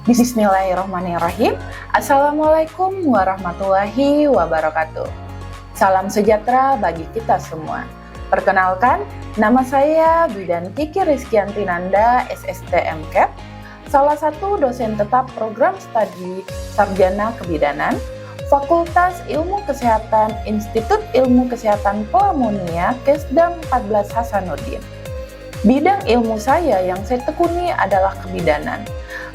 Bismillahirrahmanirrahim. Assalamualaikum warahmatullahi wabarakatuh. Salam sejahtera bagi kita semua. Perkenalkan, nama saya Bidan Kiki Rizkyanti Nanda, SST MCAP, salah satu dosen tetap program studi Sarjana Kebidanan, Fakultas Ilmu Kesehatan Institut Ilmu Kesehatan Pelamonia Kesdam 14 Hasanuddin. Bidang ilmu saya yang saya tekuni adalah kebidanan.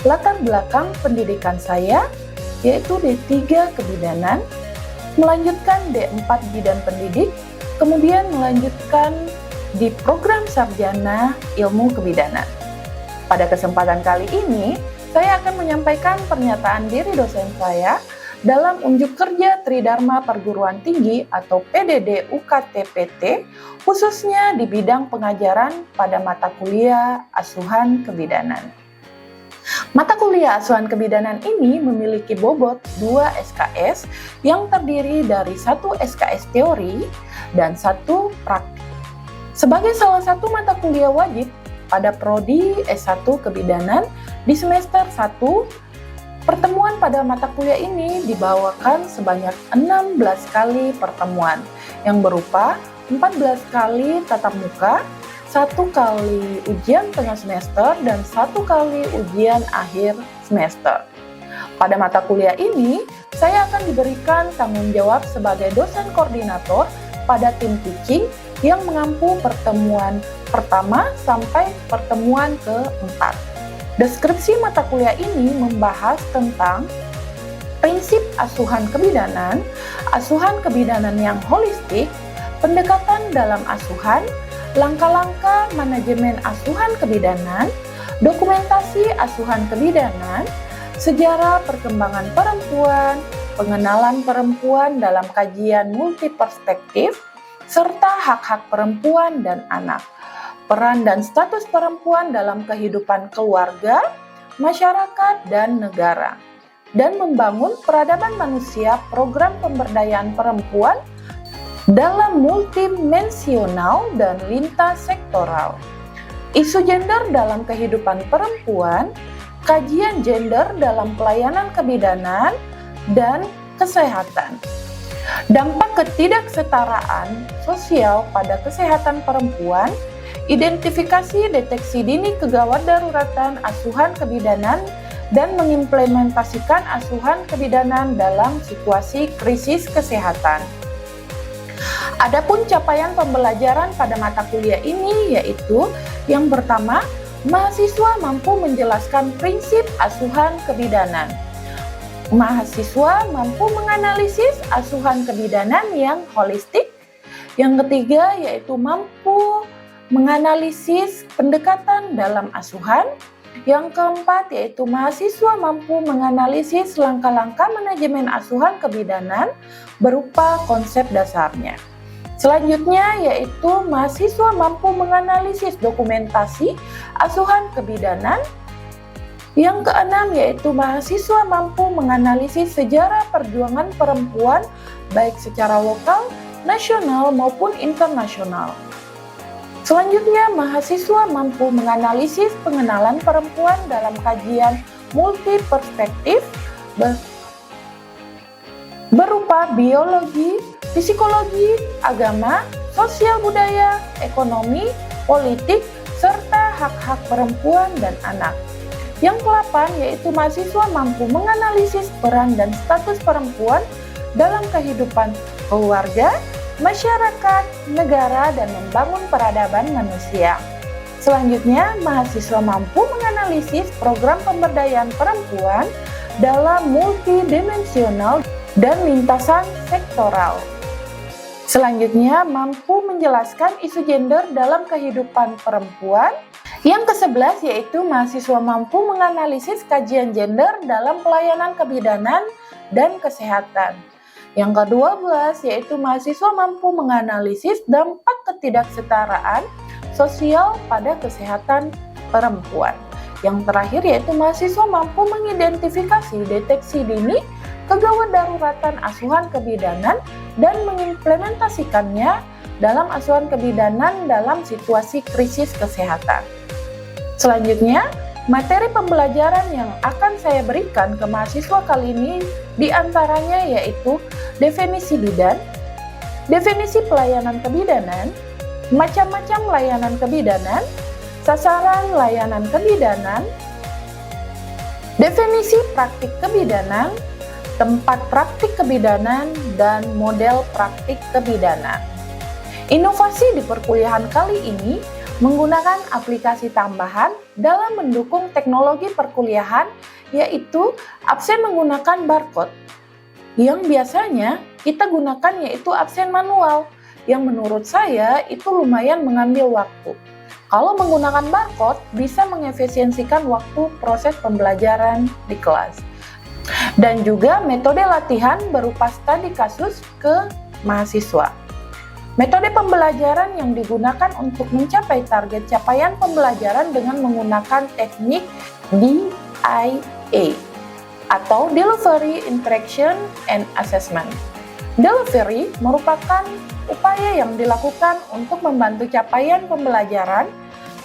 Latar belakang pendidikan saya yaitu D3 Kebidanan, melanjutkan D4 Bidan Pendidik, kemudian melanjutkan di program Sarjana Ilmu Kebidanan. Pada kesempatan kali ini, saya akan menyampaikan pernyataan diri dosen saya dalam unjuk kerja Tridharma Perguruan Tinggi atau PDD UKT-PT, khususnya di bidang pengajaran pada mata kuliah Asuhan Kebidanan. Mata kuliah Asuhan Kebidanan ini memiliki bobot 2 SKS yang terdiri dari 1 SKS teori dan 1 praktik. Sebagai salah satu mata kuliah wajib pada Prodi S1 Kebidanan di semester 1, pertemuan pada mata kuliah ini dibawakan sebanyak 16 kali pertemuan yang berupa 14 kali tatap muka, 1 kali ujian tengah semester, dan 1 kali ujian akhir semester. Pada mata kuliah ini, saya akan diberikan tanggung jawab sebagai dosen koordinator pada tim teaching yang mengampu pertemuan pertama sampai pertemuan keempat. Deskripsi mata kuliah ini membahas tentang prinsip asuhan kebidanan yang holistik, pendekatan dalam asuhan, langkah-langkah manajemen asuhan kebidanan, dokumentasi asuhan kebidanan, sejarah perkembangan perempuan, pengenalan perempuan dalam kajian multiperspektif, serta hak-hak perempuan dan anak, peran dan status perempuan dalam kehidupan keluarga, masyarakat, dan negara, dan membangun peradaban manusia program pemberdayaan perempuan dalam multidimensional dan lintas sektoral. Isu gender dalam kehidupan perempuan, kajian gender dalam pelayanan kebidanan, dan kesehatan. Dampak ketidaksetaraan sosial pada kesehatan perempuan, identifikasi deteksi dini kegawat daruratan asuhan kebidanan, dan mengimplementasikan asuhan kebidanan dalam situasi krisis kesehatan. Adapun capaian pembelajaran pada mata kuliah ini yaitu yang pertama, mahasiswa mampu menjelaskan prinsip asuhan kebidanan. Mahasiswa mampu menganalisis asuhan kebidanan yang holistik. Yang ketiga yaitu mampu menganalisis pendekatan dalam asuhan. Yang keempat yaitu mahasiswa mampu menganalisis langkah-langkah manajemen asuhan kebidanan berupa konsep dasarnya. Selanjutnya yaitu mahasiswa mampu menganalisis dokumentasi asuhan kebidanan. Yang keenam yaitu mahasiswa mampu menganalisis sejarah perjuangan perempuan baik secara lokal, nasional maupun internasional. Selanjutnya, mahasiswa mampu menganalisis pengenalan perempuan dalam kajian multiperspektif berupa biologi, psikologi, agama, sosial budaya, ekonomi, politik, serta hak-hak perempuan dan anak. Yang ke-8 yaitu mahasiswa mampu menganalisis peran dan status perempuan dalam kehidupan keluarga, masyarakat, negara, dan membangun peradaban manusia. Selanjutnya, mahasiswa mampu menganalisis program pemberdayaan perempuan dalam multidimensional dan lintasan sektoral. Selanjutnya, mampu menjelaskan isu gender dalam kehidupan perempuan. Yang ke-11 yaitu mahasiswa mampu menganalisis kajian gender dalam pelayanan kebidanan dan kesehatan. Yang ke-12 yaitu mahasiswa mampu menganalisis dampak ketidaksetaraan sosial pada kesehatan perempuan. Yang terakhir yaitu mahasiswa mampu mengidentifikasi deteksi dini kegawat daruratan asuhan kebidanan dan mengimplementasikannya dalam asuhan kebidanan dalam situasi krisis kesehatan. Selanjutnya, Materi pembelajaran yang akan saya berikan ke mahasiswa kali ini diantaranya yaitu definisi bidan, definisi pelayanan kebidanan, macam-macam layanan kebidanan, sasaran layanan kebidanan, definisi praktik kebidanan, tempat praktik kebidanan, dan model praktik kebidanan. Inovasi di perkuliahan kali ini menggunakan aplikasi tambahan dalam mendukung teknologi perkuliahan, yaitu absen menggunakan barcode. Yang biasanya kita gunakan yaitu absen manual, yang menurut saya itu lumayan mengambil waktu. Kalau menggunakan barcode bisa mengefisiensikan waktu proses pembelajaran di kelas. Dan juga metode latihan berupa studi kasus ke mahasiswa. Metode pembelajaran yang digunakan untuk mencapai target capaian pembelajaran dengan menggunakan teknik DIA atau Delivery, Interaction, and Assessment. Delivery merupakan upaya yang dilakukan untuk membantu capaian pembelajaran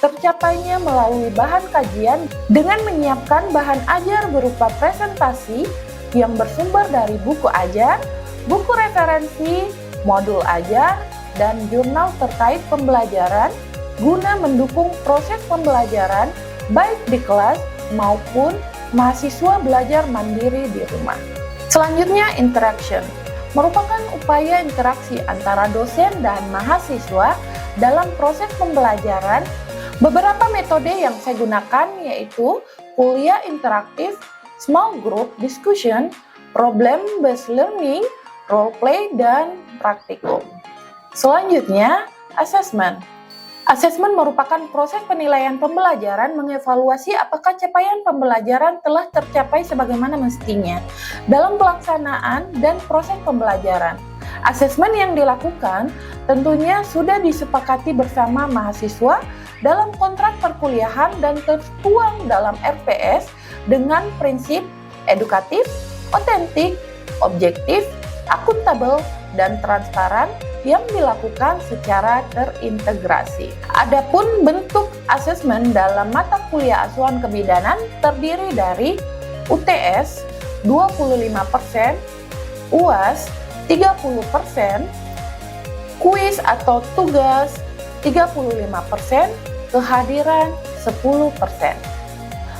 tercapainya melalui bahan kajian dengan menyiapkan bahan ajar berupa presentasi yang bersumber dari buku ajar, buku referensi, modul ajar, dan jurnal terkait pembelajaran guna mendukung proses pembelajaran baik di kelas maupun mahasiswa belajar mandiri di rumah. Selanjutnya, interaction merupakan upaya interaksi antara dosen dan mahasiswa dalam proses pembelajaran. Beberapa metode yang saya gunakan yaitu kuliah interaktif, small group discussion, problem based learning, role play, dan praktikum. Selanjutnya, assessment. Assessment merupakan proses penilaian pembelajaran mengevaluasi apakah capaian pembelajaran telah tercapai sebagaimana mestinya dalam pelaksanaan dan proses pembelajaran. Asesmen yang dilakukan tentunya sudah disepakati bersama mahasiswa dalam kontrak perkuliahan dan tertuang dalam RPS dengan prinsip edukatif, otentik, objektif, akuntabel, dan transparan yang dilakukan secara terintegrasi. Adapun bentuk asesmen dalam mata kuliah asuhan kebidanan terdiri dari UTS 25%, UAS 30%, kuis atau tugas 35%, kehadiran 10%.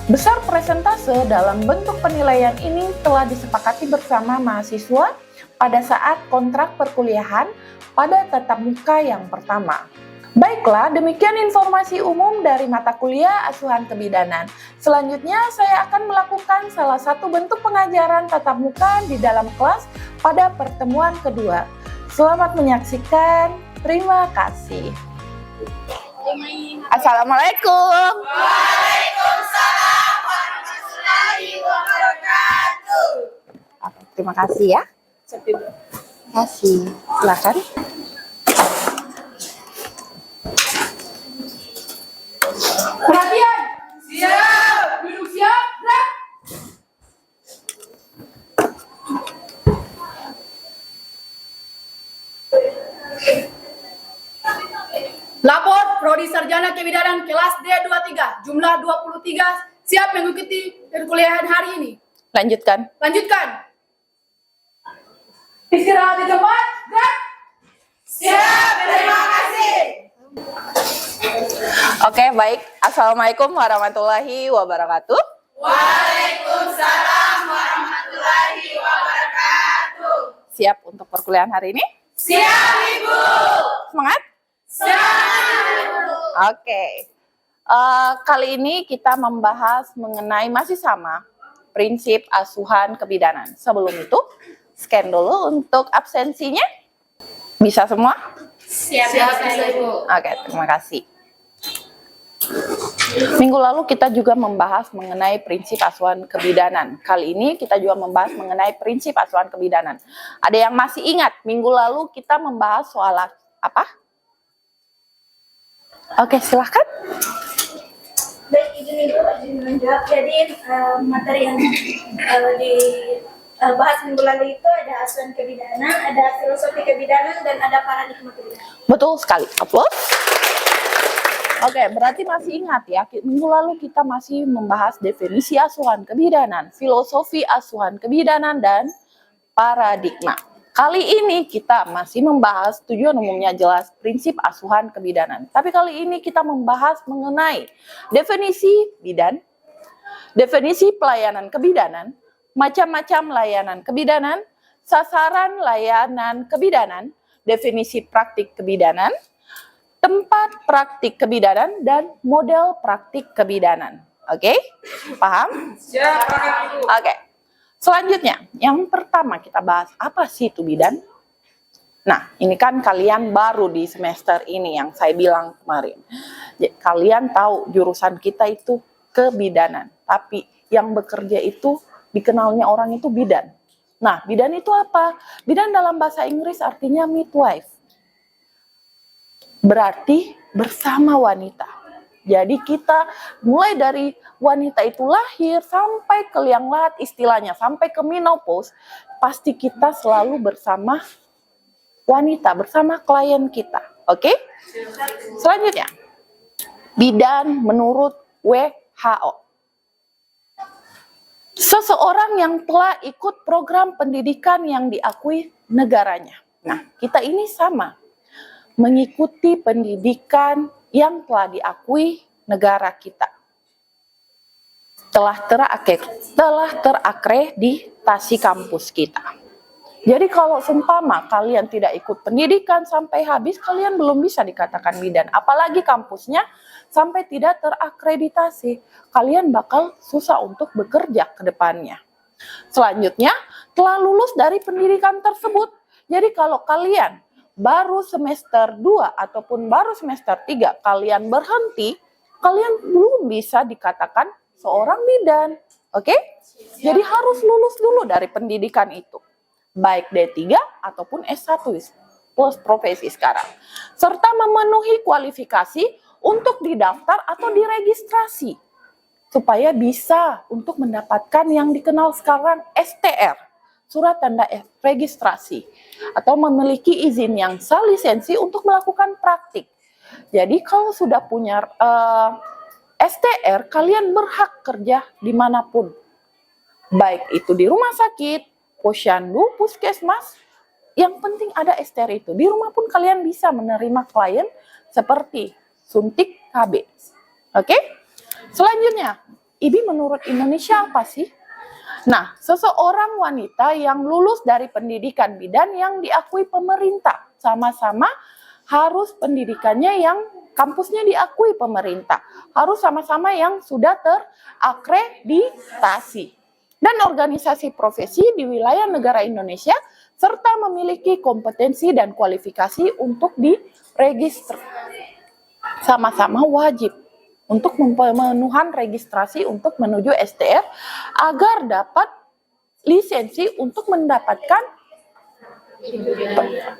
Besar persentase dalam bentuk penilaian ini telah disepakati bersama mahasiswa pada saat kontrak perkuliahan pada tatap muka yang pertama. Baiklah, demikian informasi umum dari mata kuliah asuhan kebidanan. Selanjutnya, saya akan melakukan salah satu bentuk pengajaran tatap muka di dalam kelas pada pertemuan kedua. Selamat menyaksikan. Terima kasih. Assalamualaikum. Waalaikumsalam warahmatullahi wabarakatuh. Terima kasih ya. Terima kasih. Silakan. Perhatian. Siap. Duduk siap. Gerak. Lapor Prodi Sarjana Kebidanan kelas D23 jumlah 23 siap mengikuti perkuliahan hari ini. Lanjutkan. Istirahat di tempat. Gerak. Siap. Terima kasih. Oke, baik. Assalamualaikum warahmatullahi wabarakatuh. Waalaikumsalam warahmatullahi wabarakatuh. Siap untuk perkuliahan hari ini? Siap, Ibu. Semangat? Siap, Ibu. Oke. Kali ini kita membahas mengenai masih sama prinsip asuhan kebidanan. Sebelum itu, scan dulu untuk absensinya. Bisa semua? Siap, Ibu. Oke, terima kasih. Minggu lalu kita juga membahas mengenai prinsip asuhan kebidanan. Kali ini kita juga membahas mengenai prinsip asuhan kebidanan. Ada yang masih ingat minggu lalu kita membahas soal apa? Oke, silahkan. Baik, izin Ibu, izin menjawab. Jadi materi yang dibahas minggu lalu itu ada asuhan kebidanan, ada filosofi kebidanan, dan ada paradigma kebidanan. Betul sekali. Upload. Oke, berarti masih ingat ya, minggu lalu kita masih membahas definisi asuhan kebidanan, filosofi asuhan kebidanan, dan paradigma. Kali ini kita masih membahas tujuan umumnya jelas prinsip asuhan kebidanan. Tapi kali ini kita membahas mengenai definisi bidan, definisi pelayanan kebidanan, macam-macam layanan kebidanan, sasaran layanan kebidanan, definisi praktik kebidanan, tempat praktik kebidanan, dan model praktik kebidanan. Oke? Paham? Oke. Selanjutnya, yang pertama kita bahas, apa sih itu bidan? Nah, ini kan kalian baru di semester ini yang saya bilang kemarin. Kalian tahu jurusan kita itu kebidanan, tapi yang bekerja itu dikenalnya orang itu bidan. Nah, bidan itu apa? Bidan dalam bahasa Inggris artinya midwife. Berarti bersama wanita. Jadi kita mulai dari wanita itu lahir sampai ke liang lahat istilahnya, sampai ke menopause, pasti kita selalu bersama wanita, bersama klien kita. Oke? Selanjutnya, bidan menurut WHO. Seseorang yang telah ikut program pendidikan yang diakui negaranya. Nah, kita ini sama. Mengikuti pendidikan yang telah diakui negara kita. Telah terakreditasi kampus kita. Jadi kalau seumpama kalian tidak ikut pendidikan sampai habis, kalian belum bisa dikatakan bidan. Apalagi kampusnya sampai tidak terakreditasi. Kalian bakal susah untuk bekerja ke depannya. Selanjutnya, telah lulus dari pendidikan tersebut. Jadi kalau kalian baru semester 2 ataupun baru semester 3 kalian berhenti, kalian belum bisa dikatakan seorang bidan. Oke? Jadi harus lulus dulu dari pendidikan itu. Baik D3 ataupun S1 plus profesi sekarang. Serta memenuhi kualifikasi untuk didaftar atau diregistrasi. Supaya bisa untuk mendapatkan yang dikenal sekarang STR. Surat tanda registrasi, atau memiliki izin yang sah lisensi untuk melakukan praktik. Jadi kalau sudah punya STR, kalian berhak kerja dimanapun. Baik itu di rumah sakit, posyandu, puskesmas, yang penting ada STR itu. Di rumah pun kalian bisa menerima klien seperti suntik KB. Oke? Selanjutnya, IBI menurut Indonesia apa sih? Nah, seseorang wanita yang lulus dari pendidikan bidan yang diakui pemerintah, sama-sama harus pendidikannya yang kampusnya diakui pemerintah, harus sama-sama yang sudah terakreditasi, dan organisasi profesi di wilayah negara Indonesia, serta memiliki kompetensi dan kualifikasi untuk diregister. Sama-sama wajib untuk pemenuhan registrasi untuk menuju STR agar dapat lisensi untuk mendapatkan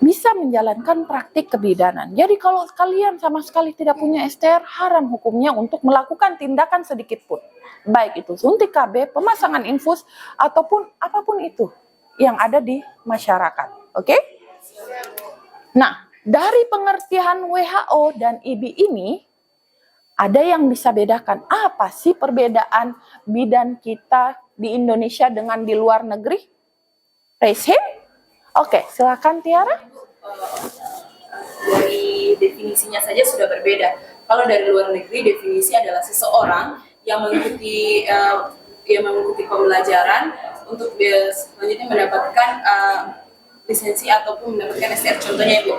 bisa menjalankan praktik kebidanan. Jadi kalau kalian sama sekali tidak punya STR, haram hukumnya untuk melakukan tindakan sedikit pun. Baik itu suntik KB, pemasangan infus, ataupun apapun itu yang ada di masyarakat. Oke? Nah, dari pengertian WHO dan IBI ini, ada yang bisa bedakan. Apa sih perbedaan bidan kita di Indonesia dengan di luar negeri? Raise hand. Oke, silakan Tiara. Dari definisinya saja sudah berbeda. Kalau dari luar negeri, definisi adalah seseorang yang mengikuti pembelajaran untuk selanjutnya mendapatkan lisensi ataupun mendapatkan STR. Contohnya itu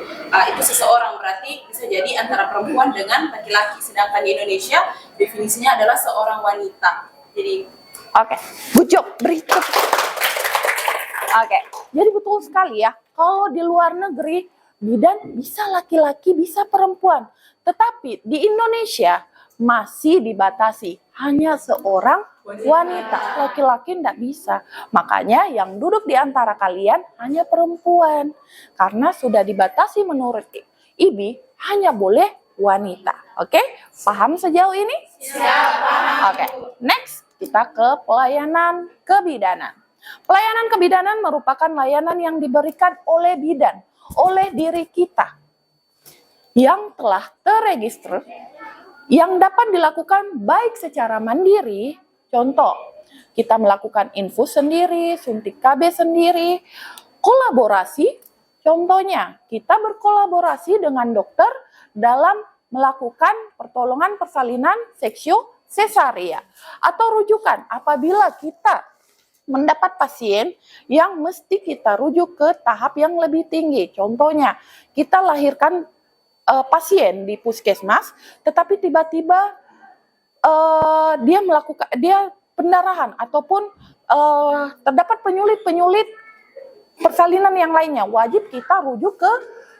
seseorang berarti bisa jadi antara perempuan dengan laki-laki. Sedangkan di Indonesia definisinya adalah seorang wanita. Jadi oke, good job, beri tepuk. Oke, jadi betul sekali ya. Kalau di luar negeri bidan bisa laki-laki, bisa perempuan. Tetapi di Indonesia masih dibatasi hanya seorang wanita, laki-laki tidak bisa. Makanya yang duduk di antara kalian hanya perempuan. Karena sudah dibatasi menurut IBI hanya boleh wanita. Oke, paham sejauh ini? Siap. Oke, next kita ke pelayanan kebidanan. Pelayanan kebidanan merupakan layanan yang diberikan oleh bidan, oleh diri kita yang telah terregister yang dapat dilakukan baik secara mandiri, contoh, kita melakukan infus sendiri, suntik KB sendiri, kolaborasi, contohnya kita berkolaborasi dengan dokter dalam melakukan pertolongan persalinan seksio sesaria, atau rujukan apabila kita mendapat pasien yang mesti kita rujuk ke tahap yang lebih tinggi. Contohnya, kita lahirkan pasien di puskesmas, tetapi tiba-tiba dia pendarahan ataupun terdapat penyulit persalinan yang lainnya, wajib kita rujuk ke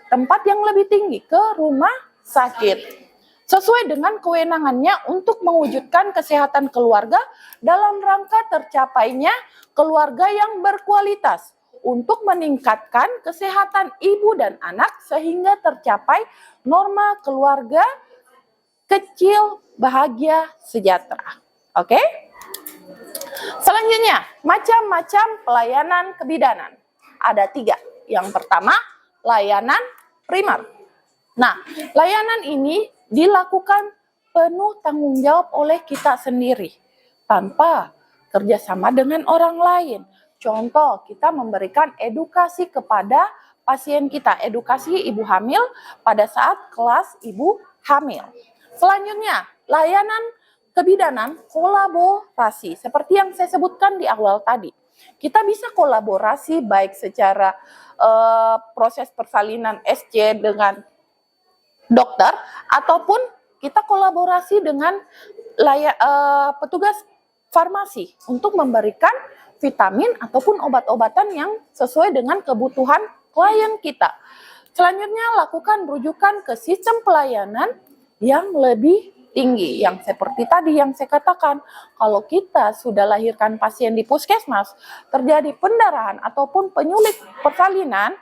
tempat yang lebih tinggi, ke rumah sakit. Sesuai dengan kewenangannya untuk mewujudkan kesehatan keluarga dalam rangka tercapainya keluarga yang berkualitas untuk meningkatkan kesehatan ibu dan anak sehingga tercapai norma keluarga kecil, bahagia, sejahtera. Oke? Selanjutnya, macam-macam pelayanan kebidanan. Ada 3. Yang pertama, layanan primer. Nah, layanan ini dilakukan penuh tanggung jawab oleh kita sendiri tanpa kerjasama dengan orang lain. Contoh, kita memberikan edukasi kepada pasien kita, edukasi ibu hamil pada saat kelas ibu hamil. Selanjutnya, layanan kebidanan kolaborasi. Seperti yang saya sebutkan di awal tadi, kita bisa kolaborasi baik secara proses persalinan SC dengan dokter, ataupun kita kolaborasi dengan petugas farmasi untuk memberikan vitamin ataupun obat-obatan yang sesuai dengan kebutuhan klien kita. Selanjutnya, lakukan rujukan ke sistem pelayanan yang lebih tinggi, yang seperti tadi yang saya katakan, kalau kita sudah lahirkan pasien di puskesmas, terjadi pendarahan ataupun penyulit persalinan,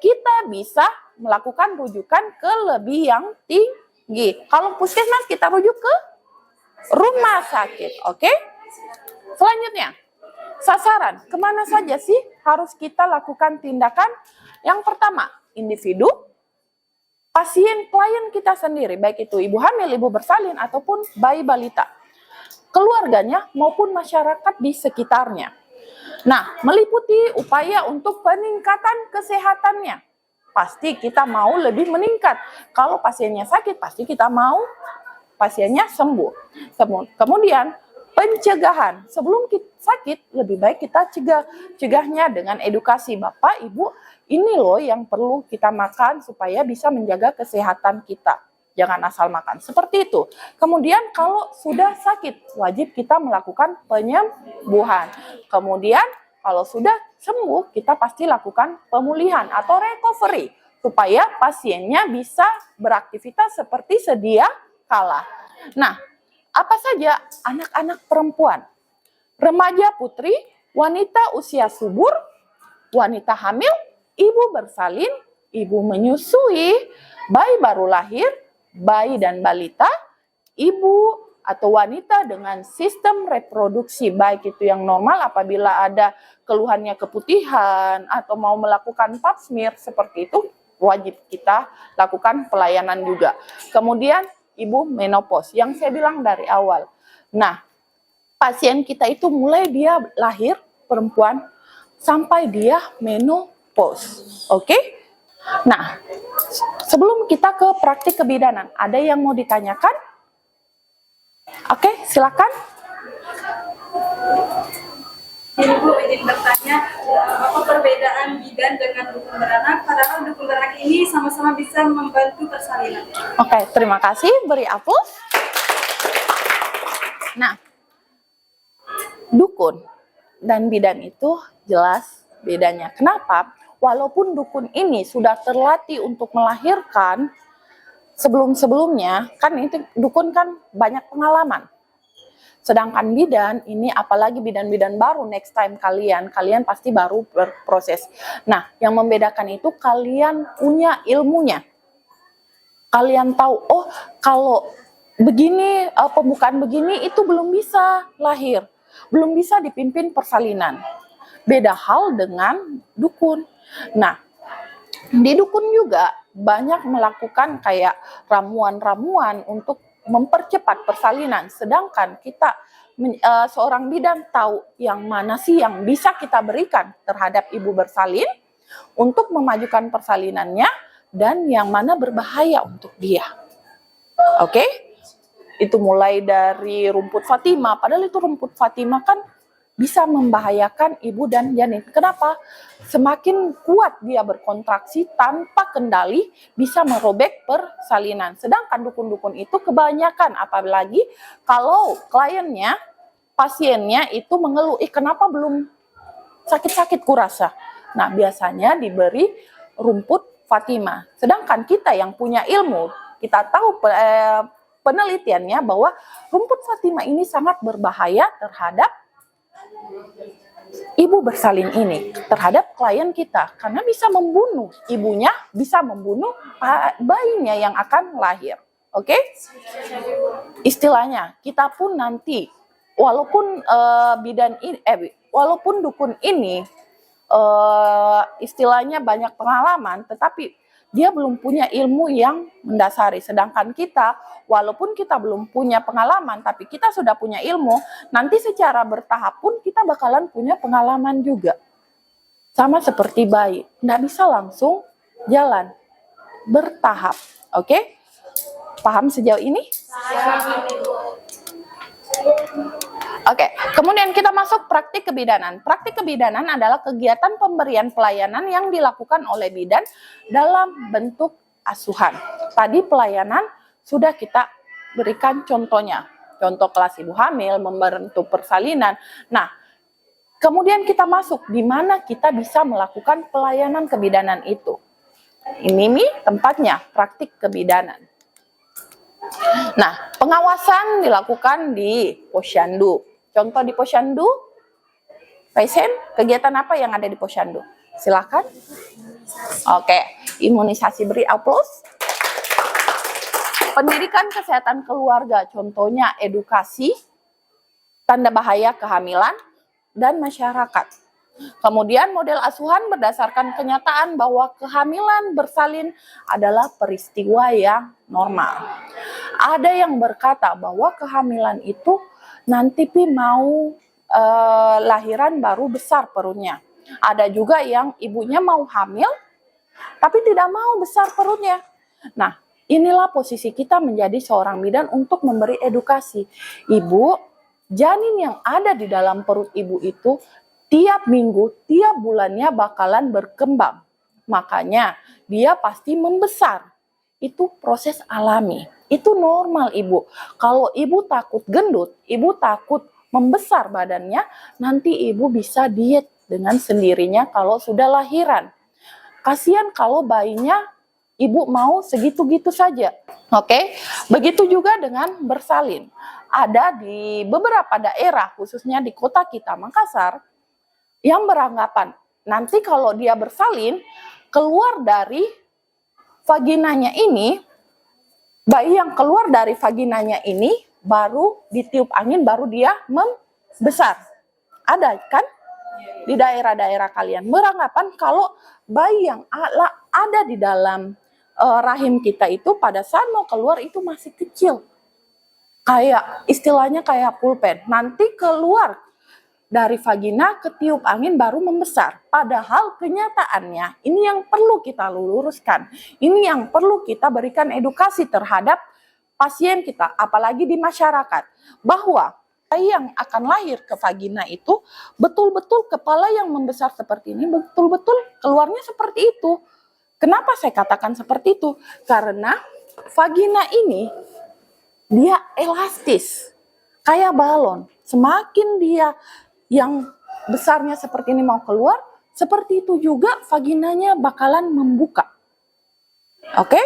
kita bisa melakukan rujukan ke lebih yang tinggi. Kalau puskesmas, kita rujuk ke rumah sakit. Oke? Selanjutnya, sasaran. Kemana saja sih harus kita lakukan tindakan? Yang pertama, individu, pasien, klien kita sendiri, baik itu ibu hamil, ibu bersalin, ataupun bayi balita, keluarganya maupun masyarakat di sekitarnya. Nah, meliputi upaya untuk peningkatan kesehatannya. Pasti kita mau lebih meningkat. Kalau pasiennya sakit, pasti kita mau pasiennya sembuh. Kemudian, pencegahan. Sebelum kita sakit, lebih baik kita cegahnya dengan edukasi. Bapak, Ibu, ini loh yang perlu kita makan supaya bisa menjaga kesehatan kita. Jangan asal makan. Seperti itu. Kemudian, kalau sudah sakit, wajib kita melakukan penyembuhan. Kemudian, kalau sudah sembuh, kita pasti lakukan pemulihan atau recovery supaya pasiennya bisa beraktivitas seperti sedia kala. Nah, apa saja anak-anak perempuan, remaja putri, wanita usia subur, wanita hamil, ibu bersalin, ibu menyusui, bayi baru lahir, bayi dan balita, ibu atau wanita dengan sistem reproduksi, baik itu yang normal apabila ada keluhannya keputihan atau mau melakukan pap smear, seperti itu wajib kita lakukan pelayanan juga. Kemudian ibu menopause yang saya bilang dari awal. Nah, pasien kita itu mulai dia lahir perempuan sampai dia menopause. Oke? Nah, sebelum kita ke praktik kebidanan, ada yang mau ditanyakan? Oke, silakan. Jadi Bu, izin bertanya, apa perbedaan bidan dengan dukun beranak? Padahal dukun beranak ini sama-sama bisa membantu persalinan. Oke, terima kasih. Beri aplaus. Nah, dukun dan bidan itu jelas bedanya. Kenapa? Walaupun dukun ini sudah terlatih untuk melahirkan, sebelum-sebelumnya, kan itu dukun kan banyak pengalaman. Sedangkan bidan ini, apalagi bidan-bidan baru, next time kalian pasti baru berproses. Nah, yang membedakan itu kalian punya ilmunya. Kalian tahu, oh kalau begini, pembukaan begini itu belum bisa lahir. Belum bisa dipimpin persalinan. Beda hal dengan dukun. Nah, di dukun juga banyak melakukan kayak ramuan-ramuan untuk mempercepat persalinan, sedangkan kita seorang bidan tahu yang mana sih yang bisa kita berikan terhadap ibu bersalin untuk memajukan persalinannya dan yang mana berbahaya untuk dia. Oke? Itu mulai dari rumput Fatima, padahal itu rumput Fatima kan bisa membahayakan ibu dan janin. Kenapa? Semakin kuat dia berkontraksi tanpa kendali bisa merobek persalinan. Sedangkan dukun-dukun itu kebanyakan, apalagi kalau kliennya, pasiennya itu mengeluh, kenapa belum sakit-sakit kurasa. Nah, biasanya diberi rumput Fatima. Sedangkan kita yang punya ilmu, kita tahu penelitiannya bahwa rumput Fatima ini sangat berbahaya terhadap ibu bersalin ini, terhadap klien kita, karena bisa membunuh ibunya, bisa membunuh bayinya yang akan lahir. Oke? Istilahnya, kita pun nanti walaupun walaupun dukun ini istilahnya banyak pengalaman, tetapi dia belum punya ilmu yang mendasari. Sedangkan kita, walaupun kita belum punya pengalaman, tapi kita sudah punya ilmu, nanti secara bertahap pun kita bakalan punya pengalaman juga. Sama seperti bayi, nggak bisa langsung jalan, bertahap. Oke? Paham sejauh ini? Oke, kemudian kita masuk praktik kebidanan. Praktik kebidanan adalah kegiatan pemberian pelayanan yang dilakukan oleh bidan dalam bentuk asuhan. Tadi pelayanan sudah kita berikan contohnya. Contoh kelas ibu hamil, membantu persalinan. Nah, kemudian kita masuk di mana kita bisa melakukan pelayanan kebidanan itu. Ini nih tempatnya, praktik kebidanan. Nah, pengawasan dilakukan di posyandu. Contoh di posyandu, Raisen, kegiatan apa yang ada di posyandu? Silakan. Oke, imunisasi, beri aplaus. Pendidikan kesehatan keluarga, contohnya edukasi, tanda bahaya kehamilan, dan masyarakat. Kemudian model asuhan berdasarkan kenyataan bahwa kehamilan bersalin adalah peristiwa yang normal. Ada yang berkata bahwa kehamilan itu nanti mau lahiran baru besar perutnya. Ada juga yang ibunya mau hamil tapi tidak mau besar perutnya. Nah, inilah posisi kita menjadi seorang bidan untuk memberi edukasi. Ibu, janin yang ada di dalam perut ibu itu tiap minggu, tiap bulannya bakalan berkembang. Makanya dia pasti membesar. Itu proses alami. Itu normal ibu. Kalau ibu takut gendut, ibu takut membesar badannya, nanti ibu bisa diet dengan sendirinya kalau sudah lahiran. Kasihan kalau bayinya ibu mau segitu-gitu saja. Oke? Begitu juga dengan bersalin. Ada di beberapa daerah, khususnya di kota kita, Makassar, yang beranggapan nanti kalau dia bersalin, keluar dari vaginanya ini, bayi yang keluar dari vaginanya ini baru ditiup angin, baru dia membesar. Ada kan? Di daerah-daerah kalian beranggapan kalau bayi yang ada di dalam rahim kita itu pada saat mau keluar itu masih kecil. Kayak istilahnya kayak pulpen. Nanti keluar dari vagina ketiup angin baru membesar. Padahal kenyataannya ini yang perlu kita luruskan. Ini yang perlu kita berikan edukasi terhadap pasien kita, apalagi di masyarakat. Bahwa bayi yang akan lahir ke vagina itu betul-betul kepala yang membesar seperti ini, betul-betul keluarnya seperti itu. Kenapa saya katakan seperti itu? Karena vagina ini dia elastis, kayak balon. Semakin dia yang besarnya seperti ini mau keluar, seperti itu juga vaginanya bakalan membuka. Oke?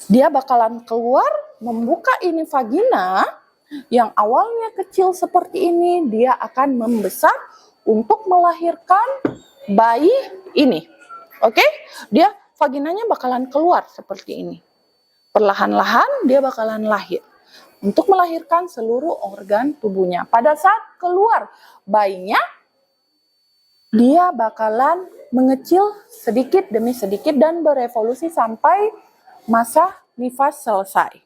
Dia bakalan keluar, membuka ini vagina, yang awalnya kecil seperti ini, dia akan membesar untuk melahirkan bayi ini. Oke? Dia vaginanya bakalan keluar seperti ini. Perlahan-lahan dia bakalan lahir. Untuk melahirkan seluruh organ tubuhnya. Pada saat keluar bayinya, dia bakalan mengecil sedikit demi sedikit dan berevolusi sampai masa nifas selesai.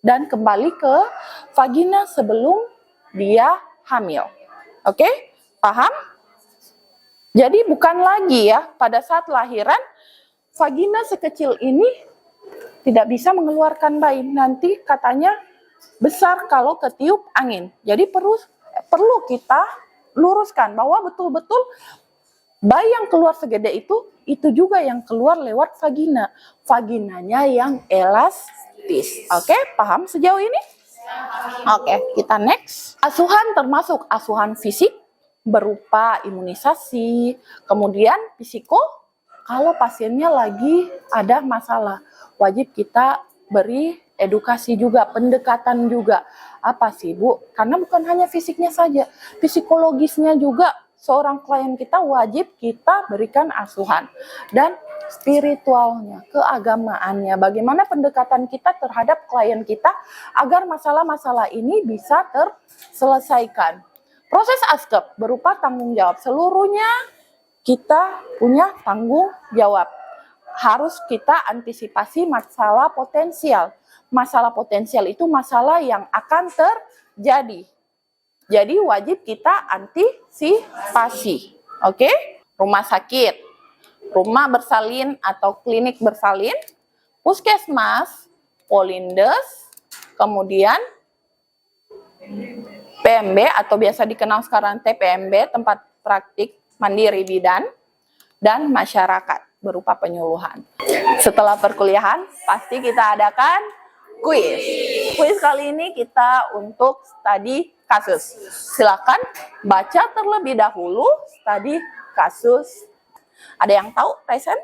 dan kembali ke vagina sebelum dia hamil. Oke? Paham? Jadi bukan lagi ya, pada saat lahiran, vagina sekecil ini tidak bisa mengeluarkan bayi. Nanti katanya besar kalau ketiup angin. Jadi perlu kita luruskan bahwa betul-betul bayi yang keluar segede itu juga yang keluar lewat vagina. Vaginanya yang elastis. Oke, paham sejauh ini? Oke, kita next. Asuhan termasuk asuhan fisik berupa imunisasi, kemudian psiko. Kalau pasiennya lagi ada masalah, wajib kita beri edukasi juga, pendekatan juga. Apa sih, Bu? Karena bukan hanya fisiknya saja, psikologisnya juga seorang klien kita wajib kita berikan asuhan. Dan spiritualnya, keagamaannya, bagaimana pendekatan kita terhadap klien kita agar masalah-masalah ini bisa terselesaikan. Proses ASKEP berupa tanggung jawab, seluruhnya kita punya tanggung jawab. Harus kita antisipasi masalah potensial. Masalah potensial itu masalah yang akan terjadi. Jadi wajib kita antisipasi. Oke? Rumah sakit, rumah bersalin atau klinik bersalin, puskesmas, polindes, kemudian PMB atau biasa dikenal sekarang TPMB, tempat praktik mandiri bidan, dan masyarakat berupa penyuluhan. Setelah perkuliahan, pasti kita adakan kuis. Kuis kali ini kita untuk studi kasus. Silakan baca terlebih dahulu studi kasus. Ada yang tahu, Tyson?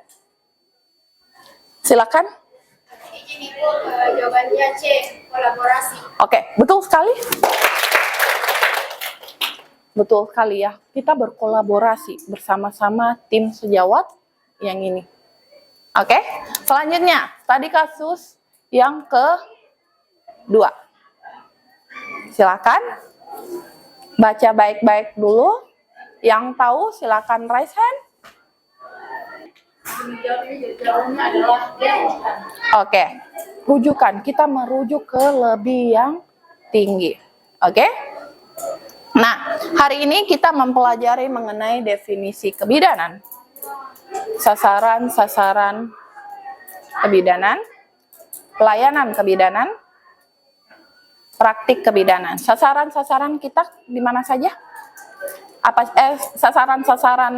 Silakan. Ini Bu, jawabannya C, kolaborasi. Oke, betul sekali. Betul sekali ya, kita berkolaborasi bersama-sama tim sejawat yang ini. Oke, selanjutnya tadi kasus yang kedua. Silakan baca baik-baik dulu. Yang tahu silakan raise hand. Oke, rujukan, kita merujuk ke lebih yang tinggi. Oke? Nah, hari ini kita mempelajari mengenai definisi kebidanan, sasaran-sasaran kebidanan, pelayanan kebidanan, praktik kebidanan. Sasaran-sasaran kita di mana saja? Sasaran-sasaran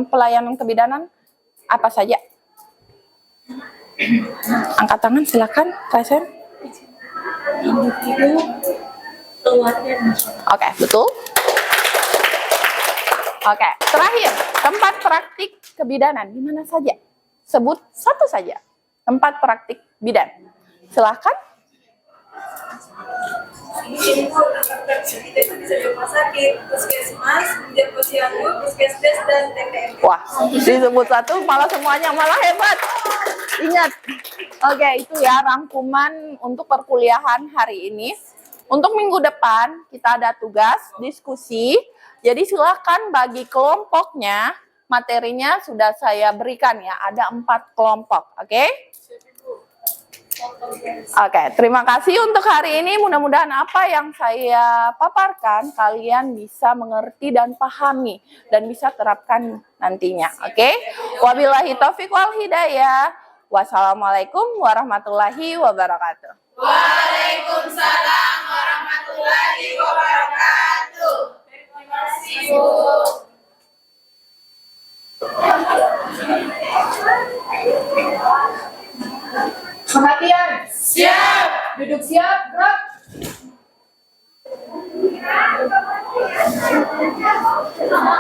pelayanan kebidanan apa saja? Angkat tangan silakan, Tyson. Individu, keluarga, masyarakat. Oke, betul. Oke, terakhir, tempat praktik kebidanan di mana saja? Sebut satu saja. Tempat praktik bidan. Silahkan. Ini Bu, tempat praktik itu bisa di rumah sakit, puskesmas, posyandu, puskesdes, dan TPM. Wah, disebut satu malah semuanya malah hebat. Ingat. Oke, itu ya rangkuman untuk perkuliahan hari ini. Untuk minggu depan kita ada tugas diskusi. Jadi silakan bagi kelompoknya, materinya sudah saya berikan ya, ada 4 kelompok, oke? Oke, terima kasih untuk hari ini. Mudah-mudahan apa yang saya paparkan kalian bisa mengerti dan pahami dan bisa terapkan nantinya, oke? Wabillahi taufiq wal hidayah. Wassalamualaikum warahmatullahi wabarakatuh. Waalaikumsalam warahmatullahi wabarakatuh. Terima kasih, Bu. Perhatian. Siap. Duduk siap, gerak.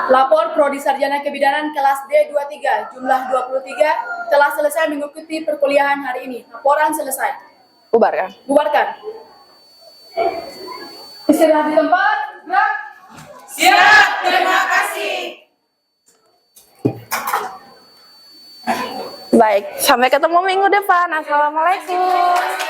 Lapor Prodi Sarjana Kebidanan kelas D23, jumlah 23, telah selesai mengikuti perkuliahan hari ini. Laporan selesai. Bubarkan. Bubarkan. Istirahat di tempat, gerak. Siap, terima kasih. Baik, sampai ketemu minggu depan. Assalamualaikum.